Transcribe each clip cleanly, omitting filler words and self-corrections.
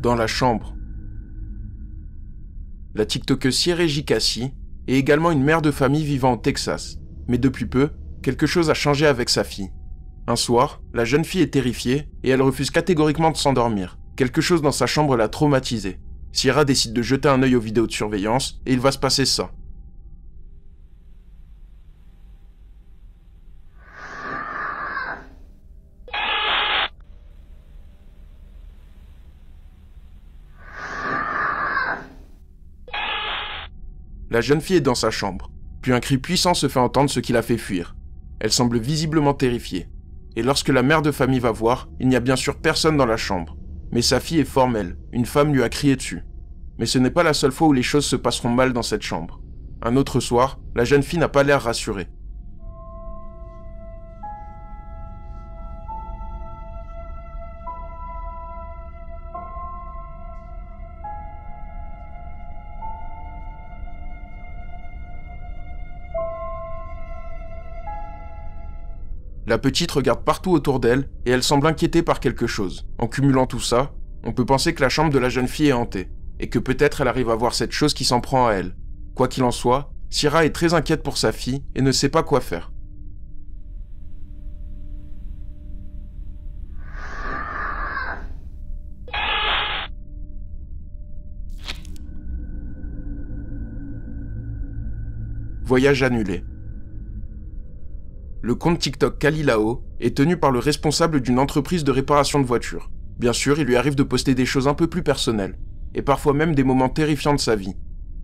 dans la chambre. La TikTokeuse Siereji Kassi est également une mère de famille vivant au Texas, mais depuis peu, quelque chose a changé avec sa fille. Un soir, la jeune fille est terrifiée et elle refuse catégoriquement de s'endormir. Quelque chose dans sa chambre l'a traumatisée. Sierra décide de jeter un œil aux vidéos de surveillance et il va se passer ça. La jeune fille est dans sa chambre, puis un cri puissant se fait entendre, ce qui la fait fuir. Elle semble visiblement terrifiée. Et lorsque la mère de famille va voir, il n'y a bien sûr personne dans la chambre. Mais sa fille est formelle, une femme lui a crié dessus. Mais ce n'est pas la seule fois où les choses se passeront mal dans cette chambre. Un autre soir, la jeune fille n'a pas l'air rassurée. La petite regarde partout autour d'elle et elle semble inquiétée par quelque chose. En cumulant tout ça, on peut penser que la chambre de la jeune fille est hantée et que peut-être elle arrive à voir cette chose qui s'en prend à elle. Quoi qu'il en soit, Sierra est très inquiète pour sa fille et ne sait pas quoi faire. Voyage annulé. Le compte TikTok Kalilao est tenu par le responsable d'une entreprise de réparation de voitures. Bien sûr, il lui arrive de poster des choses un peu plus personnelles, et parfois même des moments terrifiants de sa vie.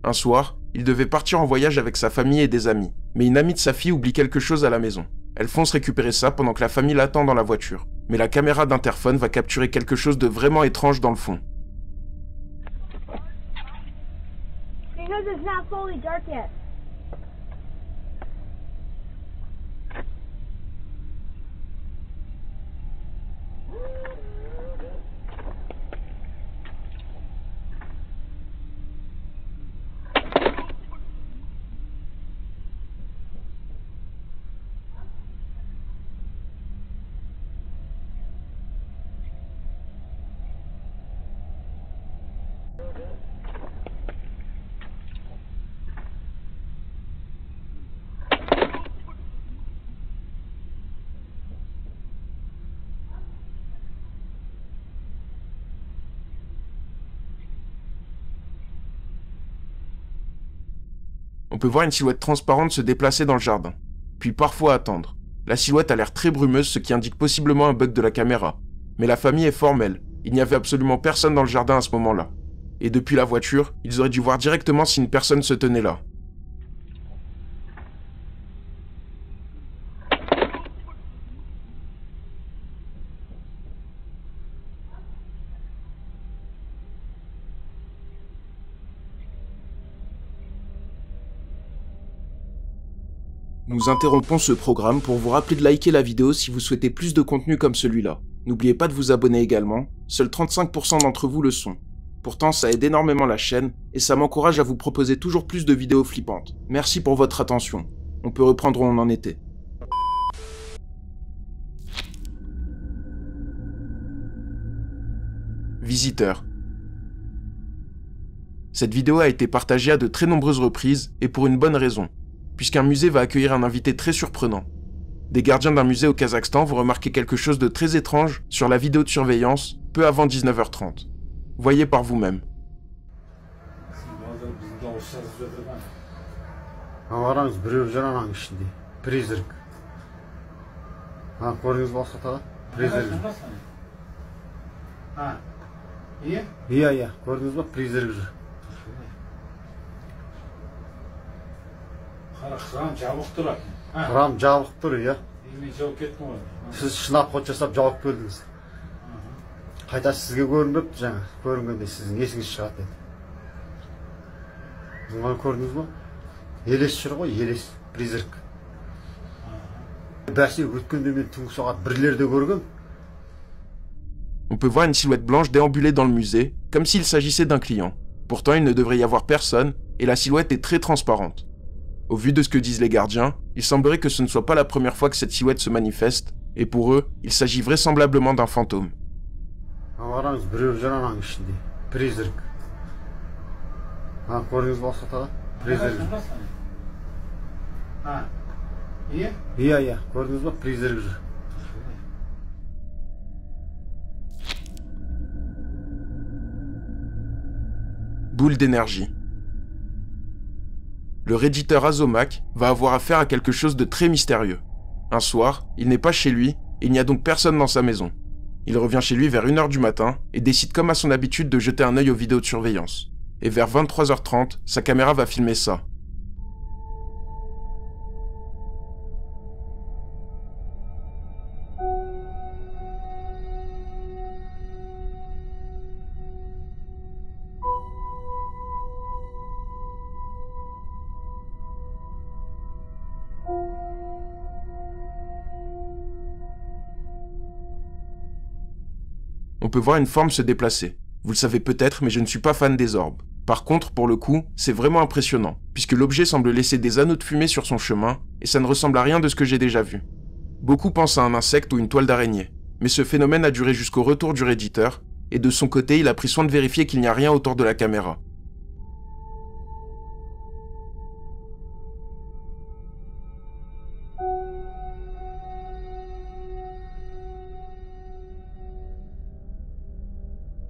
Un soir, il devait partir en voyage avec sa famille et des amis, mais une amie de sa fille oublie quelque chose à la maison. Elle fonce récupérer ça pendant que la famille l'attend dans la voiture, mais la caméra d'interphone va capturer quelque chose de vraiment étrange dans le fond. Because it's not fully dark yet. On peut voir une silhouette transparente se déplacer dans le jardin, puis parfois attendre. La silhouette a l'air très brumeuse, ce qui indique possiblement un bug de la caméra. Mais la famille est formelle, il n'y avait absolument personne dans le jardin à ce moment-là. Et depuis la voiture, ils auraient dû voir directement si une personne se tenait là. Nous interrompons ce programme pour vous rappeler de liker la vidéo si vous souhaitez plus de contenu comme celui-là. N'oubliez pas de vous abonner également, seuls 35% d'entre vous le sont. Pourtant, ça aide énormément la chaîne et ça m'encourage à vous proposer toujours plus de vidéos flippantes. Merci pour votre attention. On peut reprendre où on en était. Visiteurs. Cette vidéo a été partagée à de très nombreuses reprises et pour une bonne raison, puisqu'un musée va accueillir un invité très surprenant. Des gardiens d'un musée au Kazakhstan vont remarquer quelque chose de très étrange sur la vidéo de surveillance peu avant 19h30. Voyez par vous-même. Krан жабық тұр, иә. Сіз шынап қот жасап жауып келдіңіз. Қайта сізге көрінбепті жаңа. Көрінгенде сіздің есіңіз шығады еді. Бұны көрдіңіз ба? Елес жүр ғой, елес, призрак. Бәсе өткенде мен түнгі сағат 1-лерде көргем. On peut voir une silhouette blanche déambuler dans le musée, comme s'il s'agissait d'un client. Pourtant, il ne devrait y avoir personne, et la silhouette est très transparente. Au vu de ce que disent les gardiens, il semblerait que ce ne soit pas la première fois que cette silhouette se manifeste, et pour eux, il s'agit vraisemblablement d'un fantôme. Призрак. Көрдіңіз бе осы атаға? Призрак. Иә, көрдіңіз бе? Призрак жүр. Boule d'énergie. Le redditeur Azomac va avoir affaire à quelque chose de très mystérieux. Un soir, il n'est pas chez lui, et il n'y a donc personne dans sa maison. Il revient chez lui vers 1h du matin et décide comme à son habitude de jeter un œil aux vidéos de surveillance. Et vers 23h30, sa caméra va filmer ça. On peut voir une forme se déplacer. Vous le savez peut-être, mais je ne suis pas fan des orbes. Par contre, pour le coup, c'est vraiment impressionnant, puisque l'objet semble laisser des anneaux de fumée sur son chemin, et ça ne ressemble à rien de ce que j'ai déjà vu. Beaucoup pensent à un insecte ou une toile d'araignée, mais ce phénomène a duré jusqu'au retour du redditeur, et de son côté, il a pris soin de vérifier qu'il n'y a rien autour de la caméra.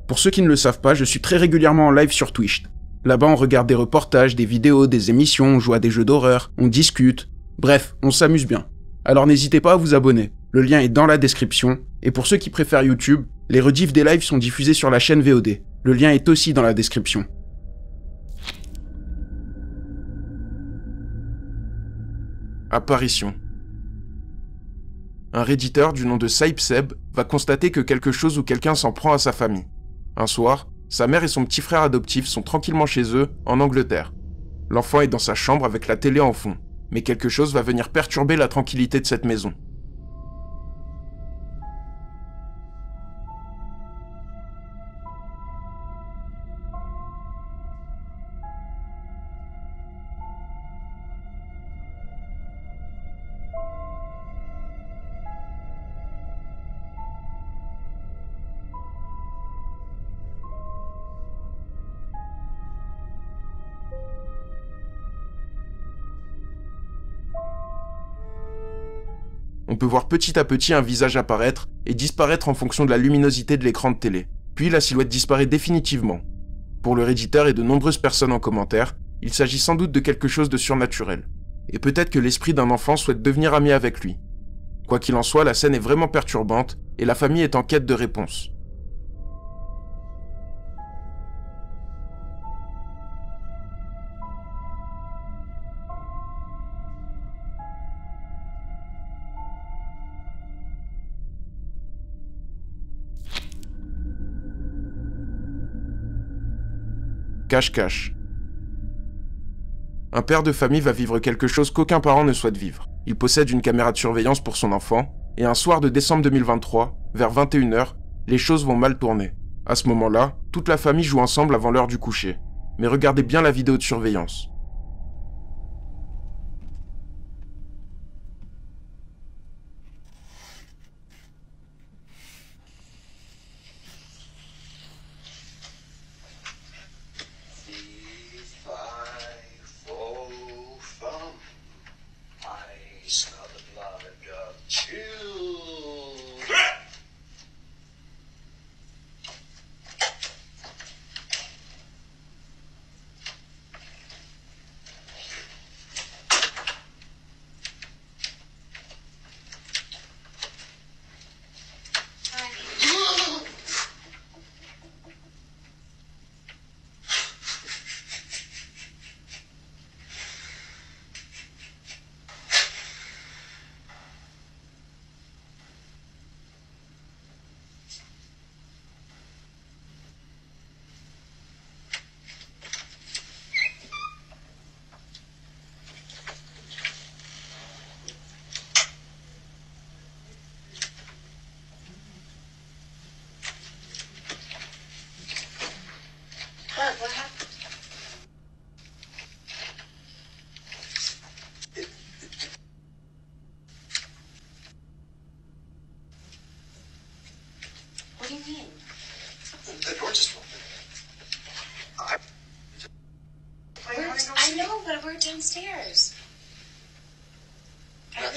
Pour ceux qui ne le savent pas, je suis très régulièrement en live sur Twitch. Là-bas, on regarde des reportages, des vidéos, des émissions, on joue à des jeux d'horreur, on discute. Bref, on s'amuse bien. Alors n'hésitez pas à vous abonner. Le lien est dans la description. Et pour ceux qui préfèrent YouTube, les rediffs des lives sont diffusés sur la chaîne VOD. Le lien est aussi dans la description. Apparition. Un redditeur du nom de Saïb Seb va constater que quelque chose ou quelqu'un s'en prend à sa famille. Un soir, sa mère et son petit frère adoptif sont tranquillement chez eux, en Angleterre. L'enfant est dans sa chambre avec la télé en fond, mais quelque chose va venir perturber la tranquillité de cette maison. On peut voir petit à petit un visage apparaître et disparaître en fonction de la luminosité de l'écran de télé. Puis la silhouette disparaît définitivement. Pour le redditeur et de nombreuses personnes en commentaire, il s'agit sans doute de quelque chose de surnaturel. Et peut-être que l'esprit d'un enfant souhaite devenir ami avec lui. Quoi qu'il en soit, la scène est vraiment perturbante et la famille est en quête de réponses. Cache-cache. Un père de famille va vivre quelque chose qu'aucun parent ne souhaite vivre. Il possède une caméra de surveillance pour son enfant, et un soir de décembre 2023, vers 21h, les choses vont mal tourner. À ce moment-là, toute la famille joue ensemble avant l'heure du coucher. Mais regardez bien la vidéo de surveillance.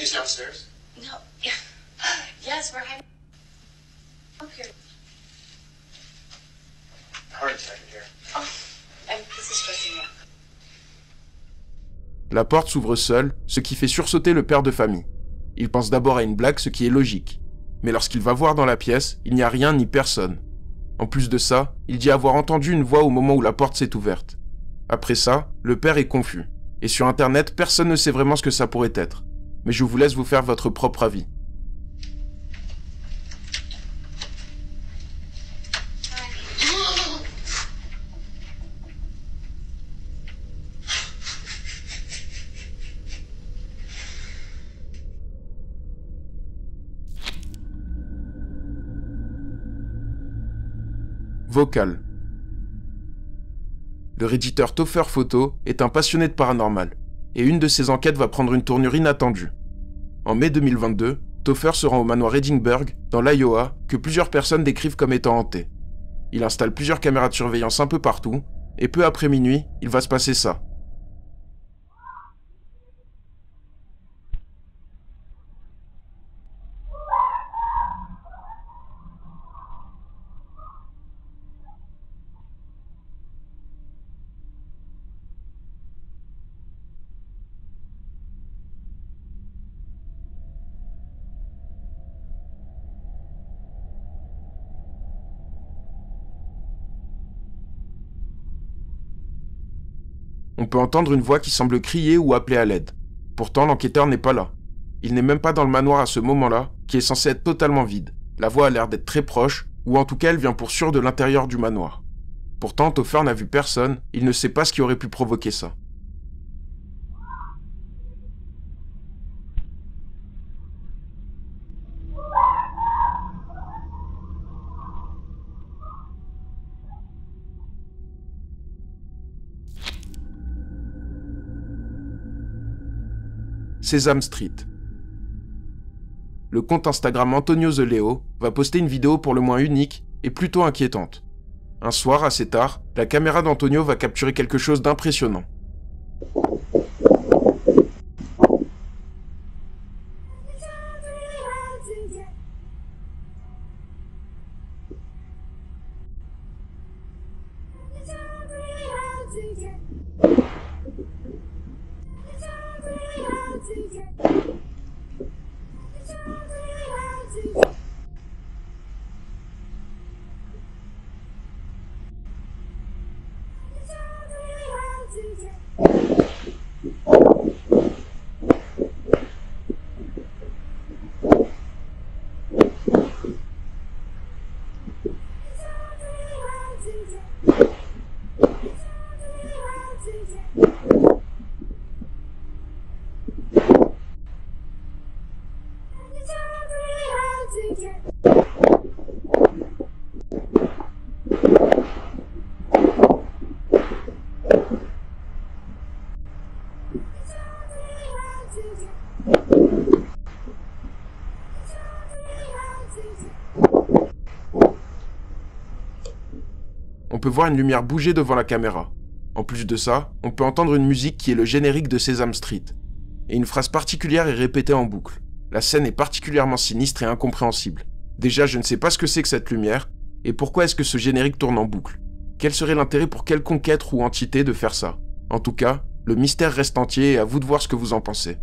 Andy's downstairs? No. Yes, we're having. Okay. Heart attack in here. Oh, this is stressing me out. La porte s'ouvre seule, ce qui fait sursauter le père de famille. Il pense d'abord à une blague, ce qui est logique. Mais lorsqu'il va voir dans la pièce, il n'y a rien ni personne. En plus de ça, il dit avoir entendu une voix au moment où la porte s'est ouverte. Après ça, le père est confus. Et sur internet, personne ne sait vraiment ce que ça pourrait être. Mais je vous laisse vous faire votre propre avis. Vocal. Le réditeur Topher Photo est un passionné de paranormal, et une de ses enquêtes va prendre une tournure inattendue. En mai 2022, Topher se rend au manoir Edinburgh, dans l'Iowa, que plusieurs personnes décrivent comme étant hanté. Il installe plusieurs caméras de surveillance un peu partout, et peu après minuit, il va se passer ça. On peut entendre une voix qui semble crier ou appeler à l'aide. Pourtant, l'enquêteur n'est pas là. Il n'est même pas dans le manoir à ce moment-là, qui est censé être totalement vide. La voix a l'air d'être très proche, ou en tout cas elle vient pour sûr de l'intérieur du manoir. Pourtant, Topher n'a vu personne, il ne sait pas ce qui aurait pu provoquer ça. Sesame Street. Le compte Instagram Antonio The Leo va poster une vidéo pour le moins unique et plutôt inquiétante. Un soir, assez tard, la caméra d'Antonio va capturer quelque chose d'impressionnant. On peut voir une lumière bouger devant la caméra. En plus de ça, on peut entendre une musique qui est le générique de Sesame Street. Et une phrase particulière est répétée en boucle. La scène est particulièrement sinistre et incompréhensible. Déjà, je ne sais pas ce que c'est que cette lumière, et pourquoi est-ce que ce générique tourne en boucle. Quel serait l'intérêt pour quelconque être ou entité de faire ça? En tout cas, le mystère reste entier et à vous de voir ce que vous en pensez.